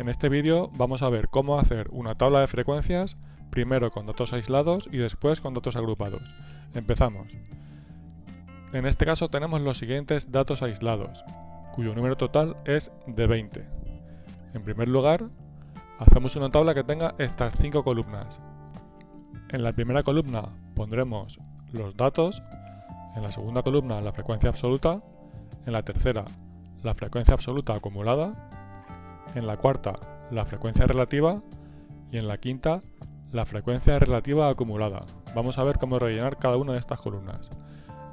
En este vídeo vamos a ver cómo hacer una tabla de frecuencias, primero con datos aislados y después con datos agrupados. Empezamos. En este caso tenemos los siguientes datos aislados, cuyo número total es de 20. En primer lugar, hacemos una tabla que tenga estas 5 columnas. En la primera columna pondremos los datos, en la segunda columna la frecuencia absoluta, en la tercera la frecuencia absoluta acumulada, en la cuarta la frecuencia relativa y en la quinta la frecuencia relativa acumulada. Vamos a ver cómo rellenar cada una de estas columnas.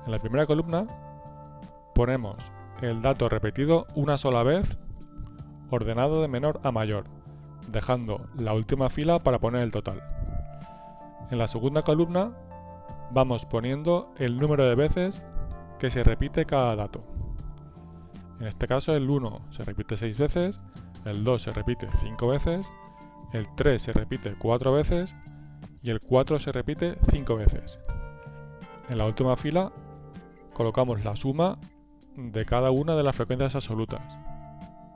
En la primera columna ponemos el dato repetido una sola vez, ordenado de menor a mayor, dejando la última fila para poner el total. En la segunda columna vamos poniendo el número de veces que se repite cada dato. En este caso el 1 se repite 6 veces, el 2 se repite 5 veces, el 3 se repite 4 veces y el 4 se repite 5 veces. En la última fila colocamos la suma de cada una de las frecuencias absolutas,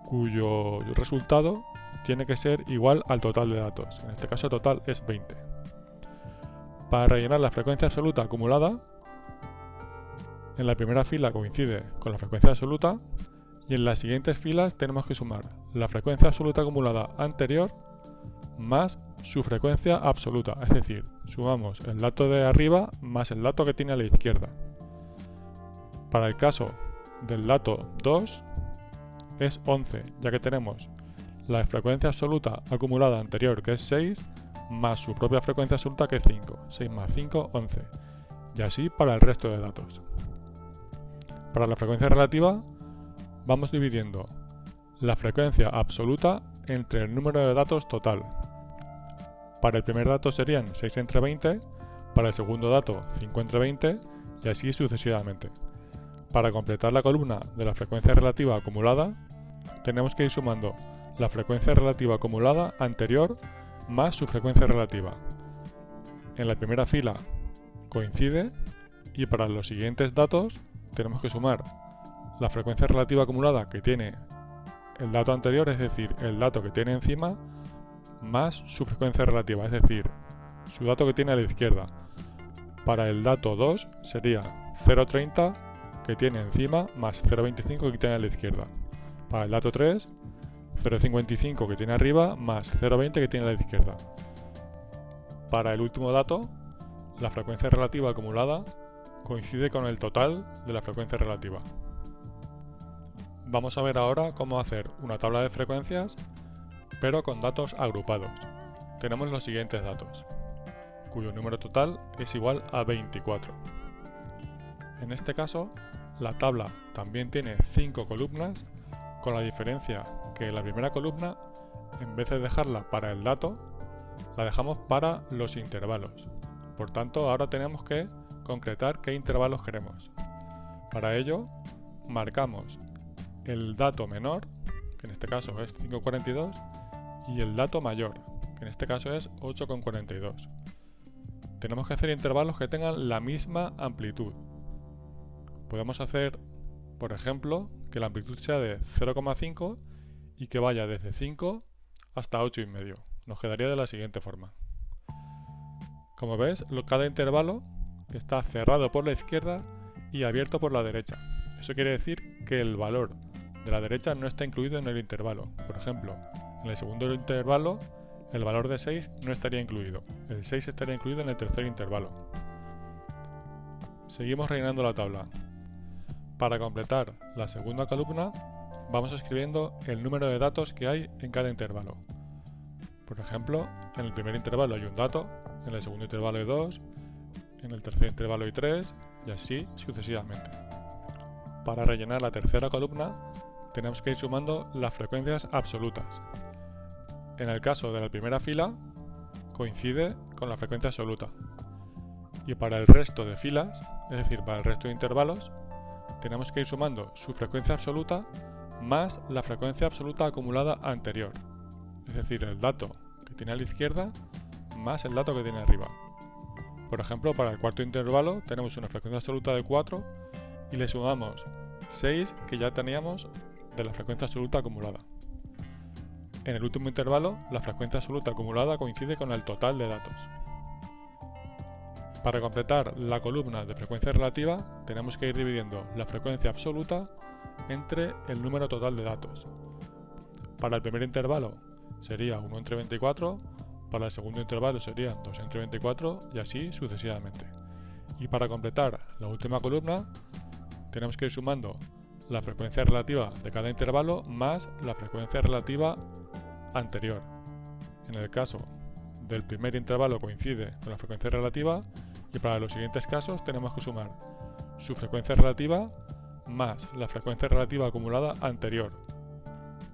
cuyo resultado tiene que ser igual al total de datos. En este caso el total es 20. Para rellenar la frecuencia absoluta acumulada, en la primera fila coincide con la frecuencia absoluta y en las siguientes filas tenemos que sumar la frecuencia absoluta acumulada anterior más su frecuencia absoluta, es decir, sumamos el dato de arriba más el dato que tiene a la izquierda. Para el caso del dato 2 es 11, ya que tenemos la frecuencia absoluta acumulada anterior, que es 6, más su propia frecuencia absoluta, que es 5. 6 más 5, 11. Y así para el resto de datos. Para la frecuencia relativa, vamos dividiendo la frecuencia absoluta entre el número de datos total. Para el primer dato serían 6 entre 20, para el segundo dato 5 entre 20 y así sucesivamente. Para completar la columna de la frecuencia relativa acumulada, tenemos que ir sumando la frecuencia relativa acumulada anterior más su frecuencia relativa. En la primera fila coincide y para los siguientes datos tenemos que sumar la frecuencia relativa acumulada que tiene el dato anterior, es decir, el dato que tiene encima, más su frecuencia relativa, es decir, su dato que tiene a la izquierda. Para el dato 2 sería 0,30 que tiene encima más 0,25 que tiene a la izquierda. Para el dato 3, 0,55 que tiene arriba más 0,20 que tiene a la izquierda. Para el último dato, la frecuencia relativa acumulada coincide con el total de la frecuencia relativa. Vamos a ver ahora cómo hacer una tabla de frecuencias, pero con datos agrupados. Tenemos los siguientes datos, cuyo número total es igual a 24. En este caso, la tabla también tiene 5 columnas, con la diferencia que en la primera columna, en vez de dejarla para el dato, la dejamos para los intervalos. Por tanto, ahora tenemos que concretar qué intervalos queremos. Para ello, marcamos el dato menor, que en este caso es 5,42, y el dato mayor, que en este caso es 8,42. Tenemos que hacer intervalos que tengan la misma amplitud. Podemos hacer, por ejemplo, que la amplitud sea de 0,5 y que vaya desde 5 hasta 8,5. Nos quedaría de la siguiente forma. Como ves, cada intervalo está cerrado por la izquierda y abierto por la derecha. Eso quiere decir que el valor de la derecha no está incluido en el intervalo. Por ejemplo, en el segundo intervalo, el valor de 6 no estaría incluido. El 6 estaría incluido en el tercer intervalo. Seguimos rellenando la tabla. Para completar la segunda columna, vamos escribiendo el número de datos que hay en cada intervalo. Por ejemplo, en el primer intervalo hay un dato, en el segundo intervalo hay 2, en el tercer intervalo hay 3 y así sucesivamente. Para rellenar la tercera columna, tenemos que ir sumando las frecuencias absolutas. En el caso de la primera fila, coincide con la frecuencia absoluta. Y para el resto de filas, es decir, para el resto de intervalos, tenemos que ir sumando su frecuencia absoluta más la frecuencia absoluta acumulada anterior, es decir, el dato que tiene a la izquierda más el dato que tiene arriba. Por ejemplo, para el cuarto intervalo tenemos una frecuencia absoluta de 4 y le sumamos 6 que ya teníamos de la frecuencia absoluta acumulada. En el último intervalo, la frecuencia absoluta acumulada coincide con el total de datos. Para completar la columna de frecuencia relativa, tenemos que ir dividiendo la frecuencia absoluta entre el número total de datos. Para el primer intervalo sería 1 entre 24, para el segundo intervalo serían 2 entre 24 y así sucesivamente. Y para completar la última columna, tenemos que ir sumando la frecuencia relativa de cada intervalo más la frecuencia relativa anterior. En el caso del primer intervalo coincide con la frecuencia relativa y para los siguientes casos tenemos que sumar su frecuencia relativa más la frecuencia relativa acumulada anterior.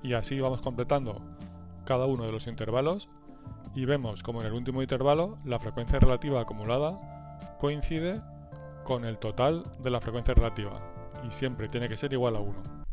Y así vamos completando cada uno de los intervalos y vemos como en el último intervalo la frecuencia relativa acumulada coincide con el total de la frecuencia relativa y siempre tiene que ser igual a 1.